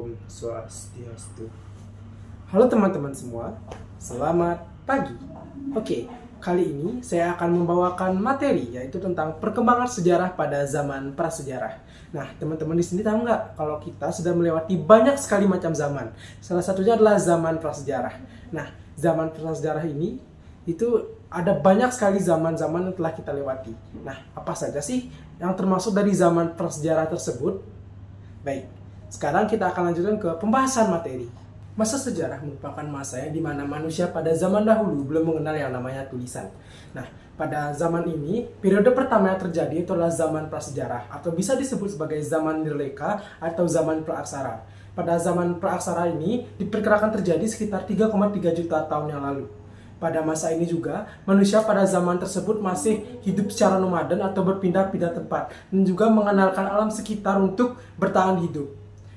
Om Swastiastu. Halo teman-teman semua, selamat pagi. Oke, kali ini saya akan membawakan materi yaitu tentang perkembangan sejarah pada zaman prasejarah. Nah, teman-teman di sini tahu nggak kalau kita sudah melewati banyak sekali macam zaman. Salah satunya adalah zaman prasejarah. Nah, zaman prasejarah ini itu ada banyak sekali zaman-zaman yang telah kita lewati. Nah, apa saja sih yang termasuk dari zaman prasejarah tersebut? Baik, sekarang kita akan lanjutkan ke pembahasan materi. Masa sejarah merupakan masa yang dimana manusia pada zaman dahulu belum mengenal yang namanya tulisan. Nah, pada zaman ini, periode pertama yang terjadi itu adalah zaman prasejarah, atau bisa disebut sebagai zaman Nirleka atau zaman praaksara. Pada zaman praaksara ini, diperkirakan terjadi sekitar 3,3 juta tahun yang lalu. Pada masa ini juga, manusia pada zaman tersebut masih hidup secara nomaden atau berpindah-pindah tempat, dan juga mengenalkan alam sekitar untuk bertahan hidup.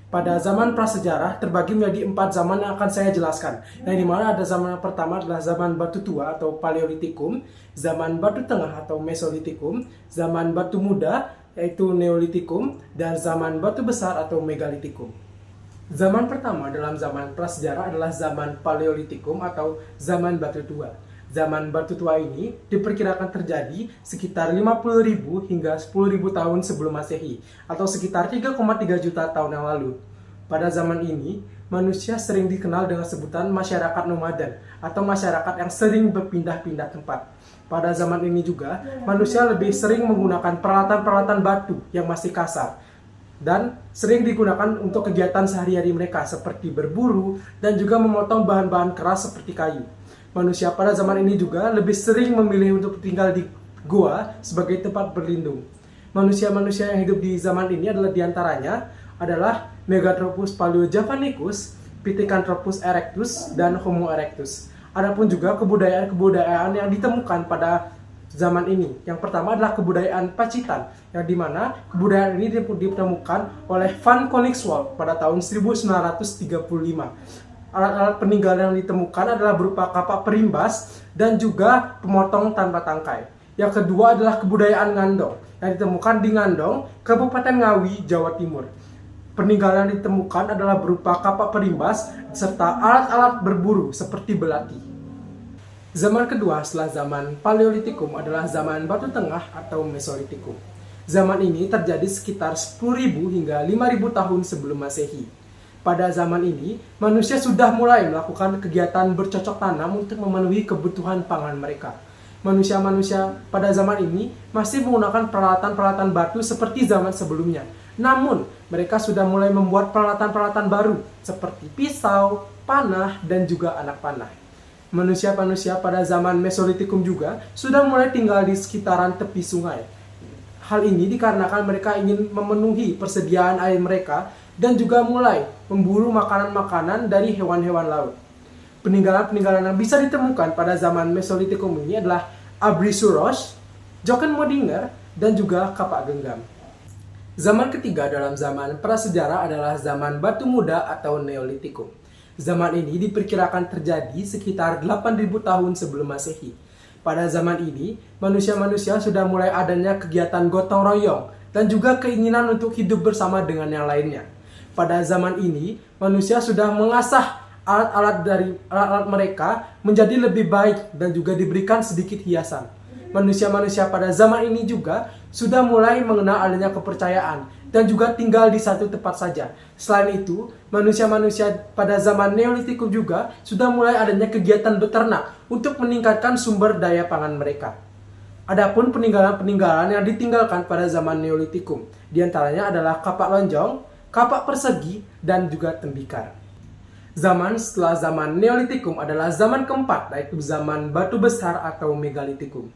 Pada zaman prasejarah terbagi menjadi 4 zaman yang akan saya jelaskan. Yang dimana ada zaman yang pertama adalah zaman batu tua atau Paleolitikum, zaman batu tengah atau Mesolitikum, zaman batu muda yaitu Neolitikum, dan zaman batu besar atau Megalitikum. Zaman pertama dalam zaman prasejarah adalah zaman Paleolitikum atau zaman batu tua. Zaman batu tua ini diperkirakan terjadi sekitar 50.000 hingga 10.000 tahun sebelum Masehi, atau sekitar 3,3 juta tahun yang lalu. Pada zaman ini, manusia sering dikenal dengan sebutan masyarakat nomaden atau masyarakat yang sering berpindah-pindah tempat. Pada zaman ini juga, manusia lebih sering menggunakan peralatan-peralatan batu yang masih kasar dan sering digunakan untuk kegiatan sehari-hari mereka seperti berburu dan juga memotong bahan-bahan keras seperti kayu. Manusia pada zaman ini juga lebih sering memilih untuk tinggal di gua sebagai tempat berlindung. Manusia-manusia yang hidup di zaman ini adalah diantaranya adalah Megathropus paleojavanicus, Pithecanthropus erectus, dan Homo erectus. Adapun juga kebudayaan-kebudayaan yang ditemukan pada zaman ini. Yang pertama adalah kebudayaan Pacitan, yang dimana kebudayaan ini ditemukan oleh Van Koningswald pada tahun 1935. Alat-alat peninggalan yang ditemukan adalah berupa kapak perimbas dan juga pemotong tanpa tangkai. Yang kedua adalah kebudayaan Ngandong, yang ditemukan di Ngandong, Kabupaten Ngawi, Jawa Timur. Peninggalan yang ditemukan adalah berupa kapak perimbas serta alat-alat berburu seperti belati. Zaman kedua setelah zaman Paleolitikum adalah zaman batu tengah atau Mesolitikum. Zaman ini terjadi sekitar 10.000 hingga 5.000 tahun sebelum Masehi. Pada zaman ini, manusia sudah mulai melakukan kegiatan bercocok tanam untuk memenuhi kebutuhan pangan mereka. Manusia-manusia pada zaman ini masih menggunakan peralatan-peralatan batu seperti zaman sebelumnya. Namun, mereka sudah mulai membuat peralatan-peralatan baru seperti pisau, panah, dan juga anak panah. Manusia-manusia pada zaman Mesolitikum juga sudah mulai tinggal di sekitaran tepi sungai. Hal ini dikarenakan mereka ingin memenuhi persediaan air mereka dan juga mulai memburu makanan-makanan dari hewan-hewan laut. Peninggalan-peninggalan yang bisa ditemukan pada zaman Mesolitikum ini adalah Abrisuros, Jokenmodinger, dan juga kapak genggam. Zaman ketiga dalam zaman prasejarah adalah zaman batu muda atau Neolitikum. Zaman ini diperkirakan terjadi sekitar 8.000 tahun sebelum Masehi. Pada zaman ini, manusia-manusia sudah mulai adanya kegiatan gotong royong dan juga keinginan untuk hidup bersama dengan yang lainnya. Pada zaman ini, manusia sudah mengasah alat-alat mereka menjadi lebih baik dan juga diberikan sedikit hiasan. Manusia-manusia pada zaman ini juga sudah mulai mengenal adanya kepercayaan dan juga tinggal di satu tempat saja. Selain itu, manusia-manusia pada zaman Neolitikum juga sudah mulai adanya kegiatan beternak untuk meningkatkan sumber daya pangan mereka. Adapun peninggalan-peninggalan yang ditinggalkan pada zaman Neolitikum, diantaranya adalah kapak lonjong, kapak persegi, dan juga tembikar. Zaman setelah zaman Neolitikum adalah zaman keempat, yaitu zaman batu besar atau Megalitikum.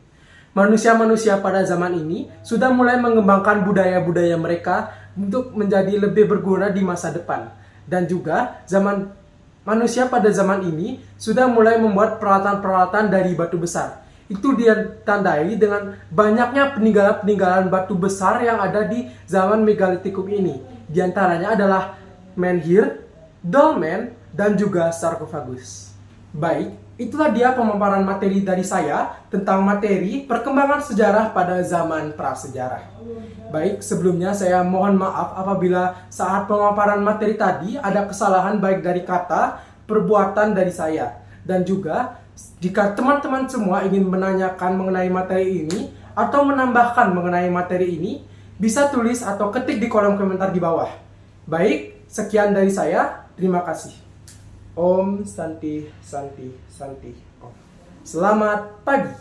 Manusia-manusia pada zaman ini sudah mulai mengembangkan budaya-budaya mereka untuk menjadi lebih berguna di masa depan. Dan juga manusia pada zaman ini sudah mulai membuat peralatan-peralatan dari batu besar. Itu ditandai dengan banyaknya peninggalan-peninggalan batu besar yang ada di zaman Megalitikum ini. Di antaranya adalah menhir, dolmen, dan juga sarkofagus. Baik, itulah dia pemaparan materi dari saya tentang materi perkembangan sejarah pada zaman prasejarah. Baik, sebelumnya saya mohon maaf apabila saat pemaparan materi tadi ada kesalahan baik dari kata, perbuatan dari saya. Dan juga jika teman-teman semua ingin menanyakan mengenai materi ini atau menambahkan mengenai materi ini, bisa tulis atau ketik di kolom komentar di bawah. Baik, sekian dari saya. Terima kasih. Om Santi Santi Santi Om. Selamat pagi.